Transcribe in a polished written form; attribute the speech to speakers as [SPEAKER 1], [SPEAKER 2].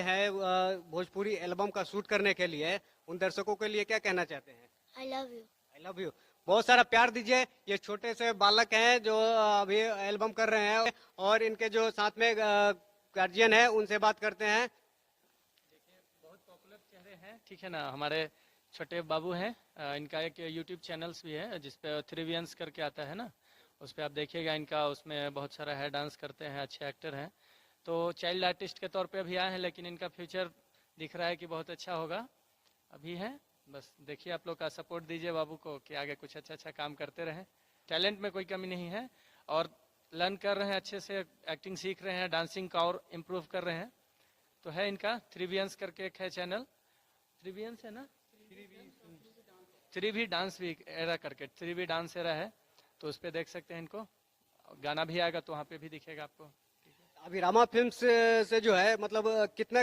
[SPEAKER 1] है भोजपुरी एल्बम का शूट करने के लिए, उन दर्शकों के लिए क्या कहना चाहते हैं?
[SPEAKER 2] I love you.
[SPEAKER 1] I love you. बहुत सारा प्यार दीजिए। ये छोटे से बालक हैं जो अभी एल्बम कर रहे हैं, और इनके जो साथ में गार्जियन है उनसे बात करते हैं।
[SPEAKER 3] बहुत पॉपुलर चेहरे हैं, ठीक है ना। हमारे छोटे बाबू हैं, इनका एक यूट्यूब चैनल्स भी है जिसपे थ्रीवियंस करके आता है ना, उस पर आप देखिएगा इनका, उसमें बहुत सारा है, डांस करते हैं, अच्छे एक्टर हैं। तो चाइल्ड आर्टिस्ट के तौर पे अभी आए हैं, लेकिन इनका फ्यूचर दिख रहा है कि बहुत अच्छा होगा। अभी है, बस देखिए आप लोग का सपोर्ट दीजिए बाबू को कि आगे कुछ अच्छा अच्छा काम करते रहें। टैलेंट में कोई कमी नहीं है, और लर्न कर रहे हैं अच्छे से, एक्टिंग सीख रहे हैं, डांसिंग का और इम्प्रूव कर रहे हैं। तो है इनका थ्रीवियंस करके एक है चैनल, थ्रीवियंस है ना, थ्री भी डांस भी एरा करके, थ्री भी डांस एरा है, तो उस पर देख सकते हैं इनको। गाना भी आएगा तो वहाँ पे भी दिखेगा आपको।
[SPEAKER 1] अभी रामा फिल्म्स से जो है मतलब कितने